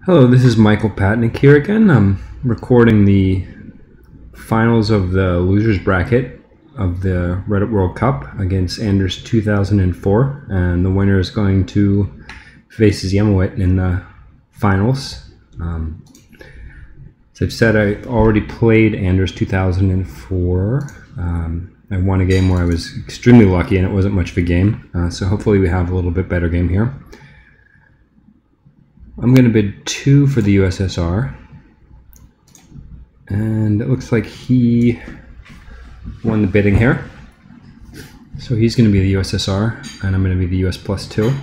Hello, this is Michael Patnick here again. I'm recording the finals of the losers bracket of the Reddit World Cup against Anders2004, and the winner is going to face Yemowit in the finals. As I've said, I already played Anders2004. I won a game where I was extremely lucky and it wasn't much of a game, so hopefully we have a little bit better game here. I'm going to bid 2 for the USSR, and it looks like he won the bidding here. So he's going to be the USSR, and I'm going to be the US +2.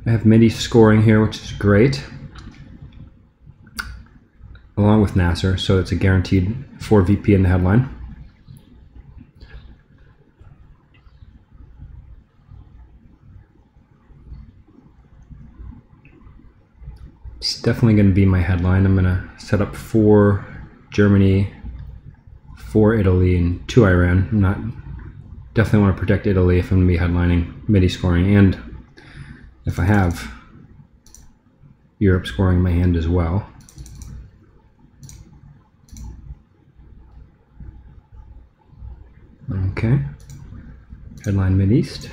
I have MIDI scoring here, which is great, along with Nasser, so it's a guaranteed 4 VP in the headline. It's definitely going to be my headline. I'm going to set up 4 Germany, 4 Italy, and 2 Iran. Definitely want to protect Italy if I'm going to be headlining MIDI scoring, and if I have Europe scoring in my hand as well. Okay, headline Mid-East.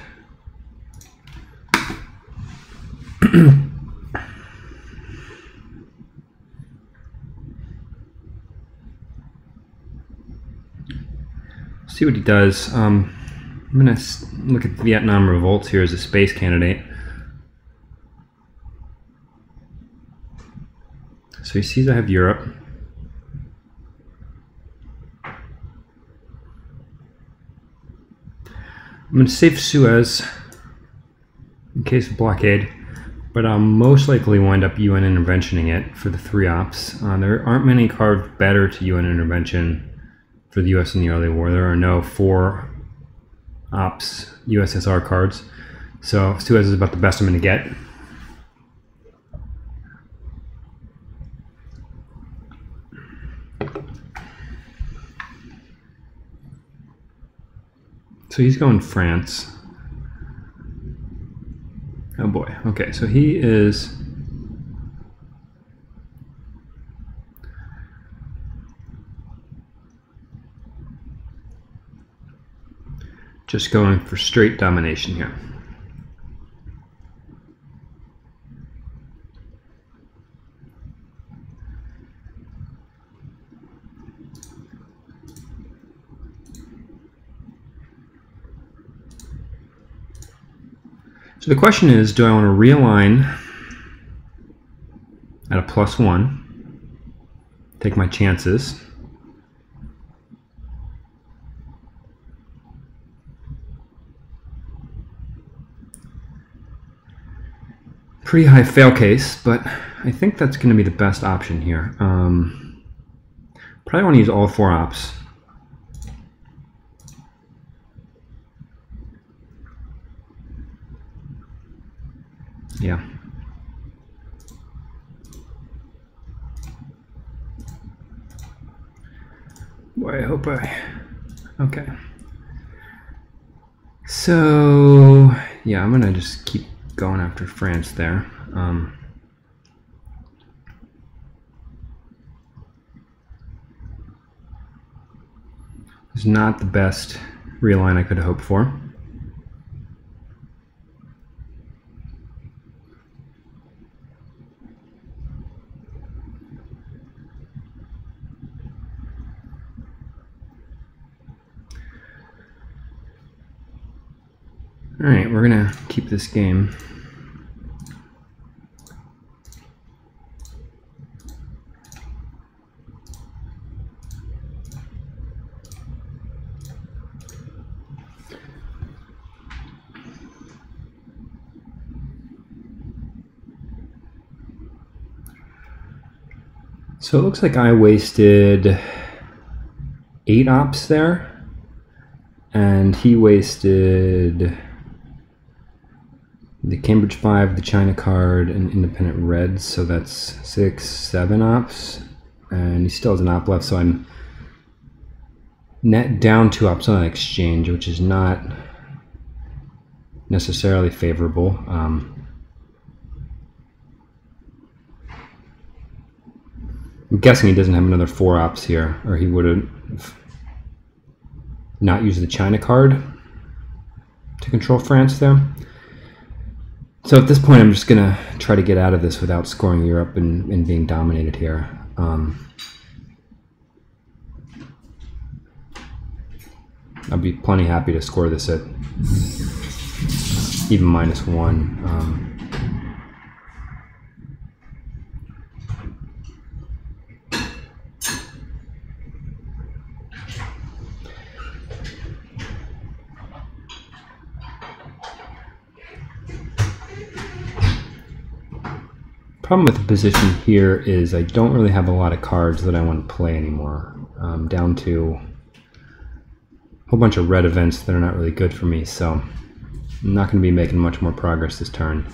See what he does. I'm going to look at Vietnam revolts here as a space candidate. So he sees I have Europe. I'm going to save Suez in case of blockade, but I'll most likely wind up UN interventioning it for the 3 ops. There aren't many cards better to UN intervention for the US in the early war. There are no 4 ops USSR cards, so Suez is about the best I'm going to get. So he's going France. Oh boy. Okay, so he is just going for straight domination here. So the question is, do I want to realign at a +1, take my chances, pretty high fail case, but I think that's going to be the best option here. Probably want to use all 4 ops. Yeah. Boy, I hope okay. So, yeah, I'm going to just keep going after France there. It's not the best realign I could have hoped for. All right, we're gonna keep this game. So it looks like I wasted 8 ops there, and he wasted the Cambridge 5, the China card, and independent reds, so that's 6, 7 ops, and he still has an op left, so I'm net down 2 ops on exchange, which is not necessarily favorable. I'm guessing he doesn't have another 4-ops here, or he would have not used the China card to control France there. So at this point, I'm just going to try to get out of this without scoring Europe and being dominated here. I'll be plenty happy to score this at even -1. Problem with the position here is I don't really have a lot of cards that I want to play anymore. I'm down to a whole bunch of red events that are not really good for me, so I'm not going to be making much more progress this turn.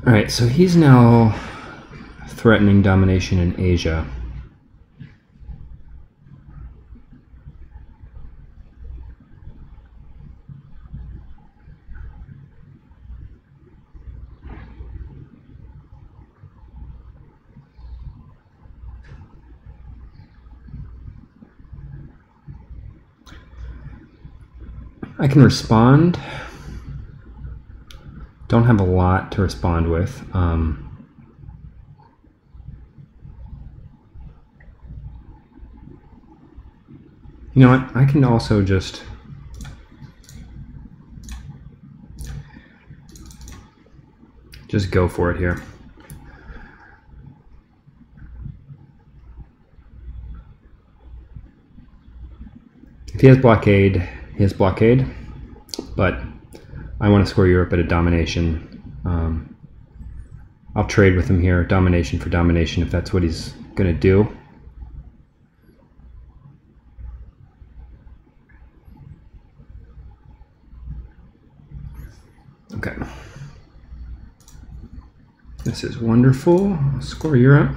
Alright, so he's now threatening domination in Asia. I can respond. Don't have a lot to respond with. You know what? I can also just go for it here. If he has blockade, he has blockade, but I want to score Europe at a domination. I'll trade with him here, domination for domination, if that's what he's going to do. Okay. This is wonderful. I'll score Europe.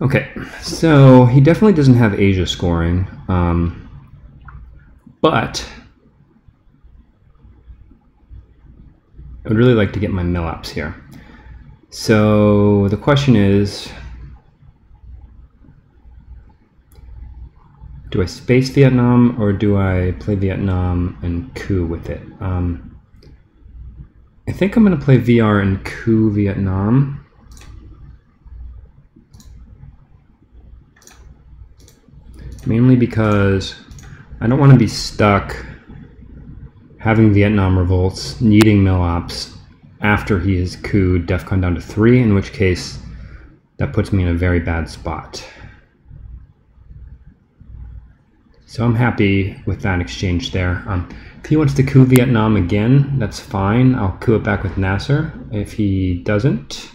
Okay, so he definitely doesn't have Asia scoring, but I would really like to get my mill-ups here. So the question is, do I space Vietnam or do I play Vietnam and coup with it? I think I'm going to play VR and coup Vietnam. Mainly because I don't want to be stuck having Vietnam revolts, needing mill-ops after he has couped DEFCON down to 3, in which case that puts me in a very bad spot. So I'm happy with that exchange there. If he wants to coup Vietnam again, that's fine. I'll coup it back with Nasser. If he doesn't,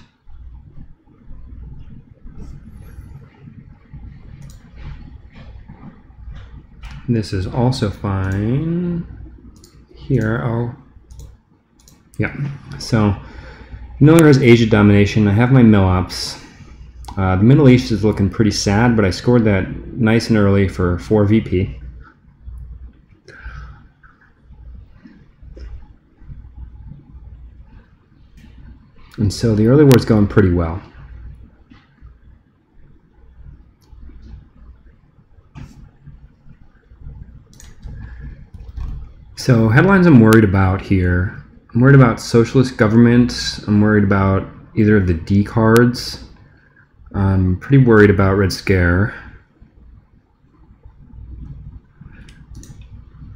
this is also fine. Here, yeah. So, no longer has Asia domination. I have my mill-ops. The Middle East is looking pretty sad, but I scored that nice and early for 4 VP. And so the early war's going pretty well. So headlines I'm worried about here. I'm worried about socialist governments. I'm worried about either of the D cards. I'm pretty worried about Red Scare.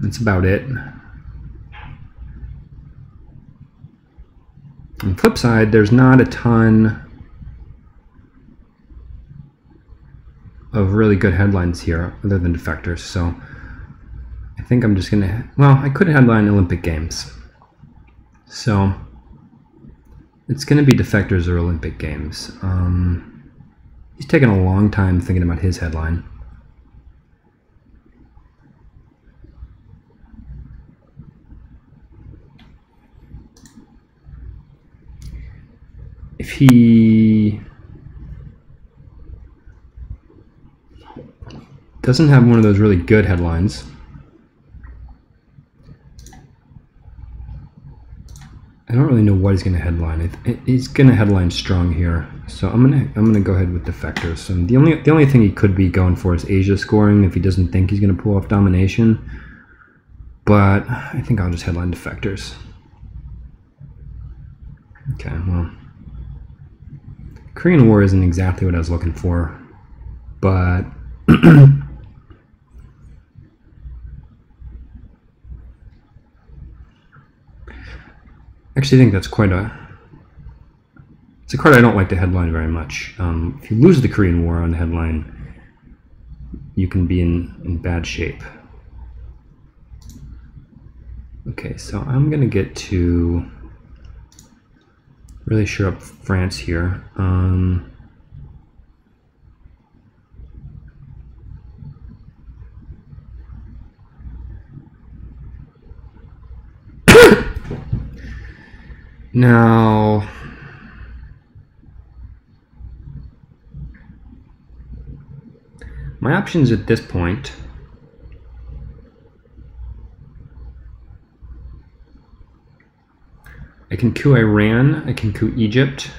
That's about it. On the flip side, there's not a ton of really good headlines here other than defectors, so I think I'm just gonna, well, I could headline Olympic Games. So it's gonna be defectors or Olympic Games. He's taken a long time thinking about his headline. If he doesn't have one of those really good headlines, I don't really know what he's going to headline. He's going to headline strong here, so I'm gonna go ahead with defectors. And the only thing he could be going for is Asia scoring if he doesn't think he's going to pull off domination. But I think I'll just headline defectors. Okay, well, Korean War isn't exactly what I was looking for, but actually, I think that's it's a card I don't like to headline very much. If you lose the Korean War on the headline, you can be in bad shape. Okay, so I'm gonna get to really shore up France here. Now, my options at this point I can coup Iran, I can coup Egypt,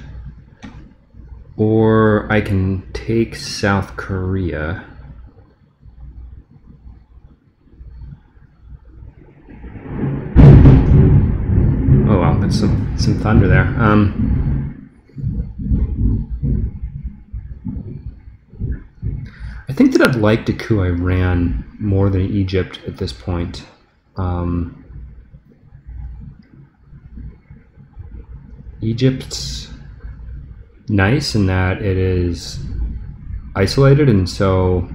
or I can take South Korea. Oh wow, that's some thunder there. I think that I'd like to coup Iran more than Egypt at this point. Egypt's nice in that it is isolated, and so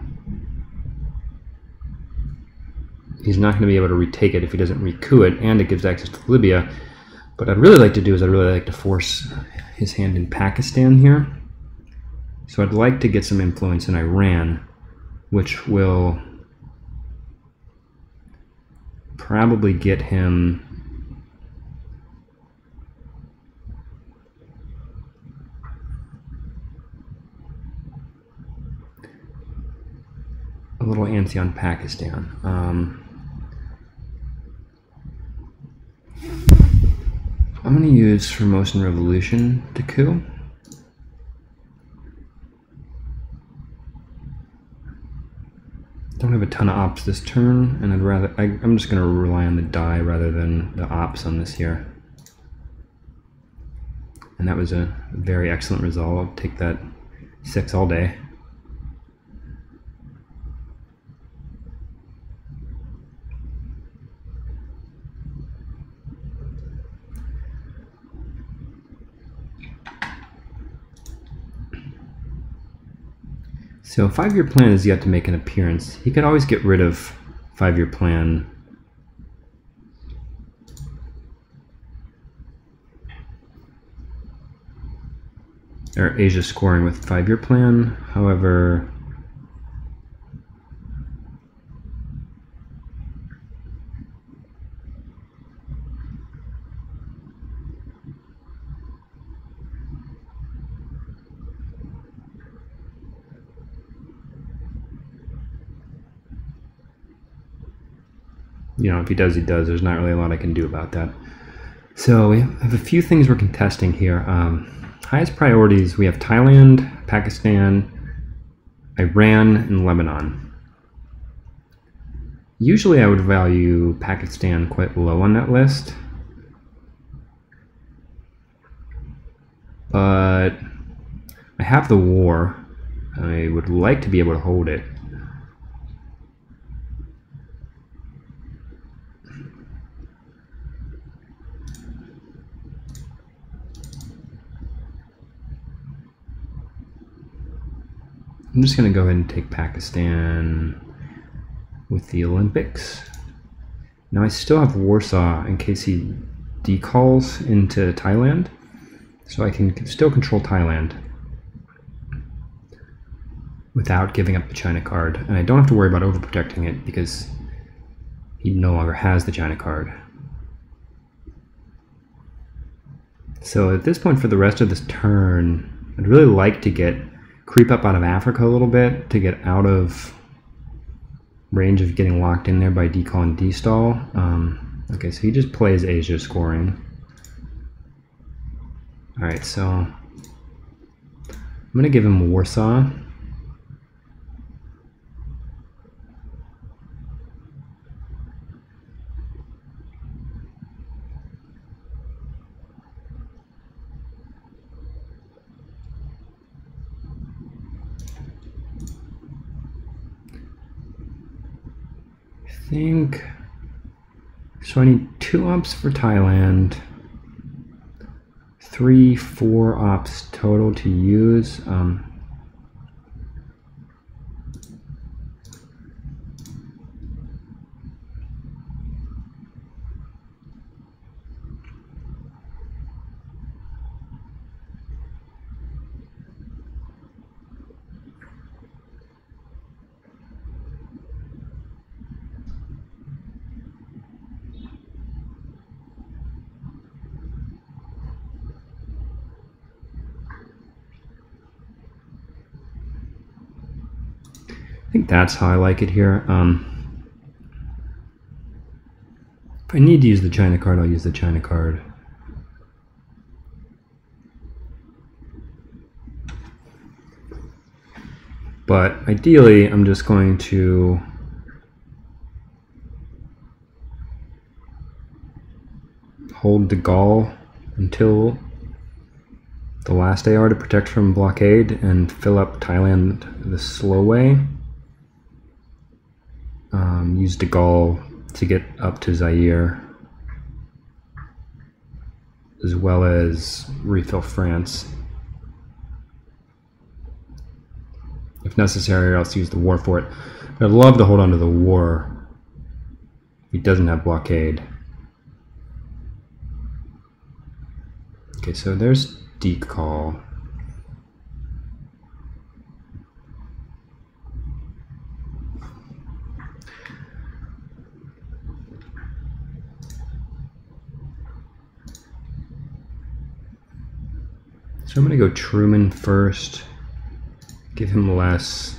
he's not going to be able to retake it if he doesn't re-coup it, and it gives access to Libya. What I'd really like to do is I'd really like to force his hand in Pakistan here. So I'd like to get some influence in Iran, which will probably get him a little antsy on Pakistan. I'm going to use Formosan Revolution to coup. Don't have a ton of ops this turn, and I'm just going to rely on the die rather than the ops on this here. And that was a very excellent result. I'll take that 6 all day. So 5-year plan is yet to make an appearance. He could always get rid of 5-year plan. Or Asia scoring with 5-year plan. However, you know, if he does, he does. There's not really a lot I can do about that. So we have a few things we're contesting here. Highest priorities, we have Thailand, Pakistan, Iran, and Lebanon. Usually I would value Pakistan quite low on that list, but I have the war. I would like to be able to hold it. I'm just going to go ahead and take Pakistan with the Olympics. Now I still have Warsaw in case he decalls into Thailand, so I can still control Thailand without giving up the China card. And I don't have to worry about overprotecting it because he no longer has the China card. So at this point for the rest of this turn, I'd really like to creep up out of Africa a little bit to get out of range of getting locked in there by decall and destall. Okay, so he just plays Asia scoring. Alright, so I'm going to give him Warsaw. Think so. I need 2 ops for Thailand, 3, 4 ops total to use. I think that's how I like it here. If I need to use the China card, I'll use the China card. But ideally, I'm just going to hold de Gaulle until the last AR to protect from blockade and fill up Thailand the slow way. Use de Gaulle to get up to Zaire, as well as refill France. If necessary, or else use the war for it. But I'd love to hold on to the war if he doesn't have blockade. Okay, so there's decall. So I'm going to go Truman first, give him less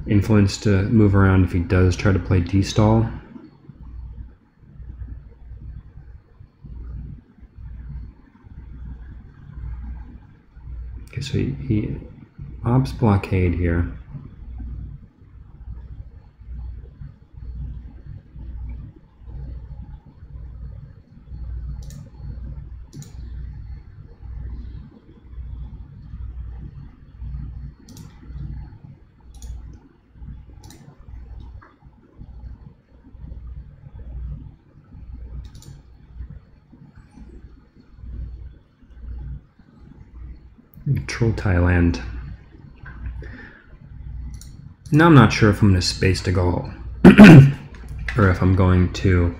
influence to move around if he does try to play destall. Okay, so he ops blockade here. Control Thailand. Now I'm not sure if I'm going to space de Gaulle or if I'm going to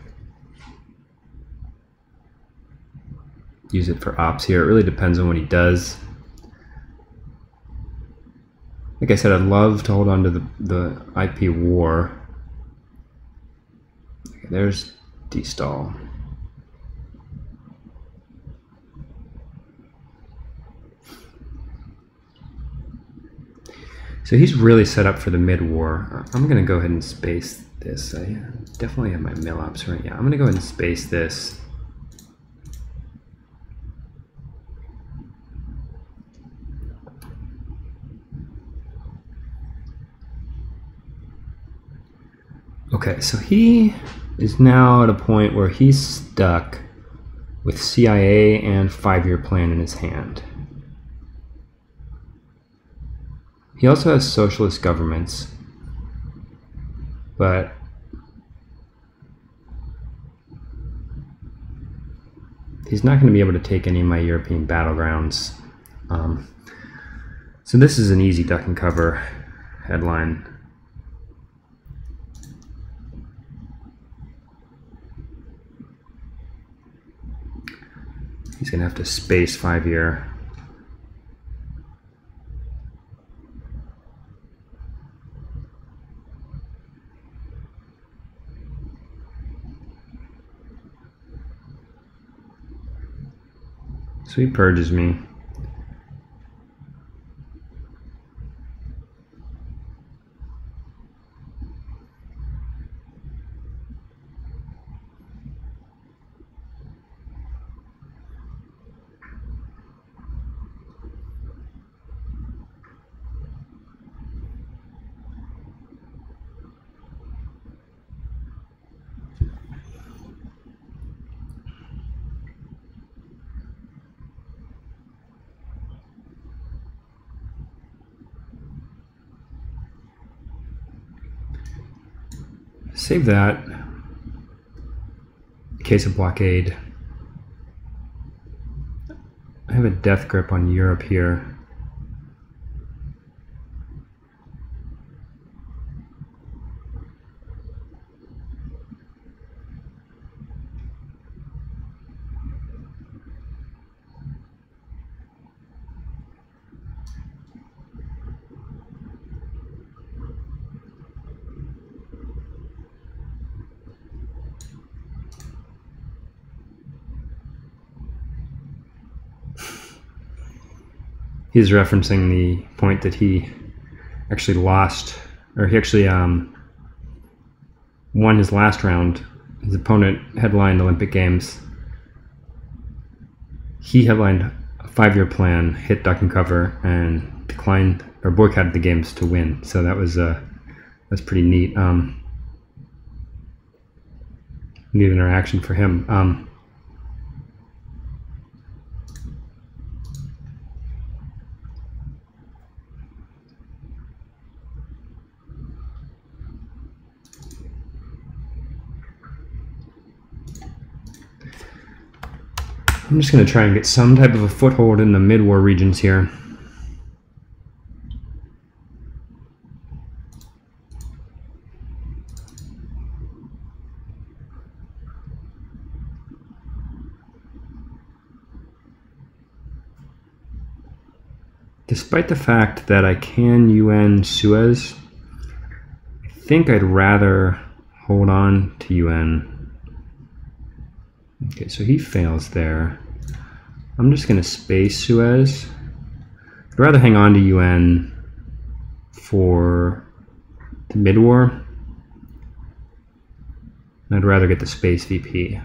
use it for ops here. It really depends on what he does. Like I said, I'd love to hold on to the IP war. Okay, there's destall. So he's really set up for the mid-war. I'm going to go ahead and space this. I definitely have my mill ops right. Yeah, I'm going to go ahead and space this. Okay, so he is now at a point where he's stuck with CIA and 5-year plan in his hand. He also has socialist governments, but he's not going to be able to take any of my European battlegrounds. So this is an easy duck and cover headline. He's going to have to space 5-year. So he purges me. Save that. In case of blockade. I have a death grip on Europe here. He's referencing the point that he actually lost, or he actually won his last round. His opponent headlined Olympic Games. He headlined a 5-year plan, hit duck and cover, and declined or boycotted the games to win. So that was that's pretty neat. Neat interaction for him. I'm just going to try and get some type of a foothold in the mid-war regions here. Despite the fact that I can UN Suez, I think I'd rather hold on to UN. Okay, so he fails there. I'm just going to space Suez. I'd rather hang on to UN for the mid-war. I'd rather get the space VP.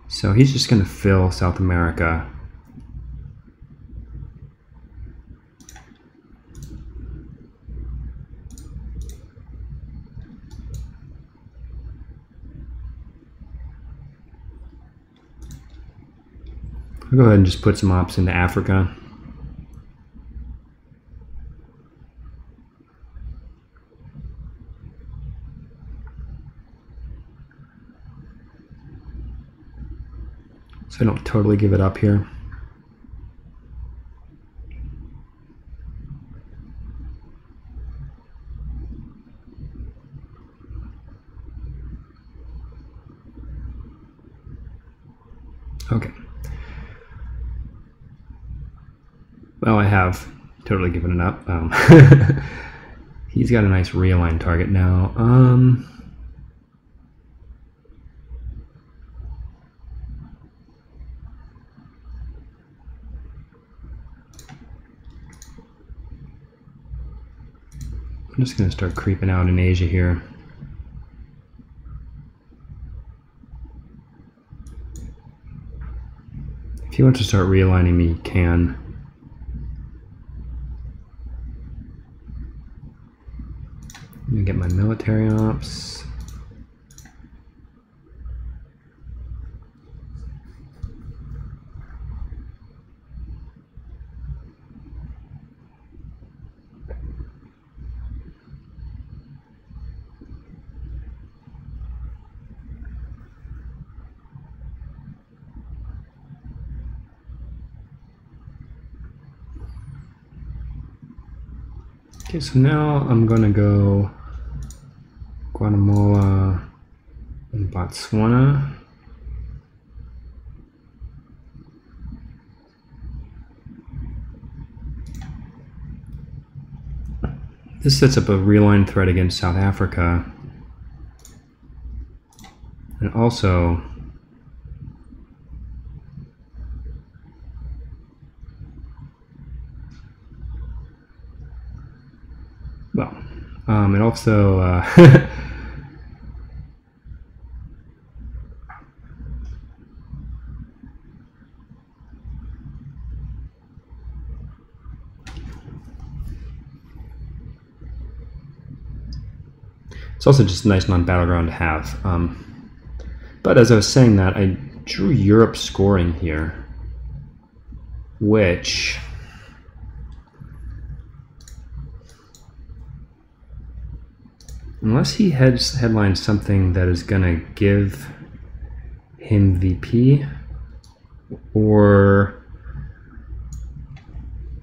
So he's just going to fill South America. I'll go ahead and just put some ops into Africa. So I don't totally give it up here. Okay. Well, I have totally given it up. He's got a nice realigned target now. I'm just going to start creeping out in Asia here. If you want to start realigning me, you can. I'm going to get my military ops. Okay, so now I'm gonna go Guatemala and Botswana. This sets up a realigned threat against South Africa. And also it also it's also just a nice non-battleground to have. But as I was saying that, I drew Europe scoring here, which unless he headlines something that is going to give him VP, or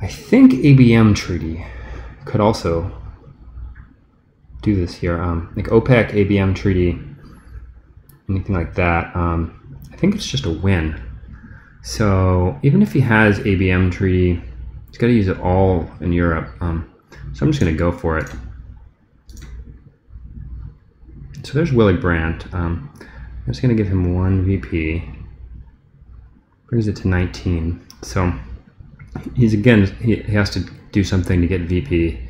I think ABM treaty could also do this here, like OPEC, ABM treaty, anything like that. I think it's just a win. So even if he has ABM treaty, he's got to use it all in Europe. So I'm just going to go for it. So there's Willy Brandt. I'm just going to give him 1 VP. Brings it to 19. So he's he has to do something to get VP.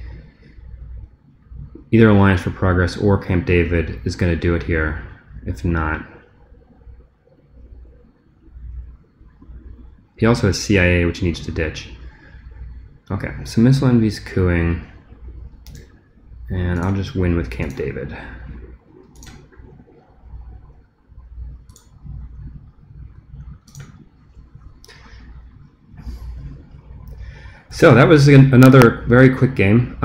Either Alliance for Progress or Camp David is going to do it here. If not, he also has CIA, which he needs to ditch. Okay, so Missile Envy's cooing, and I'll just win with Camp David. So that was another very quick game.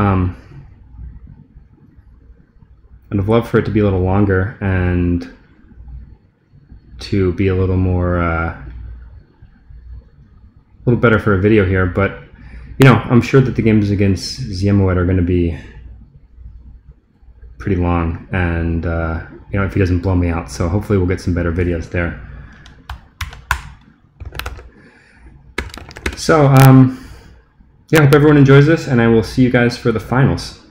I'd have loved for it to be a little longer and to be a little more, a little better for a video here, but you know, I'm sure that the games against Ziemowit are going to be pretty long, and you know, if he doesn't blow me out, so hopefully we'll get some better videos there. So yeah, I hope everyone enjoys this, and I will see you guys for the finals.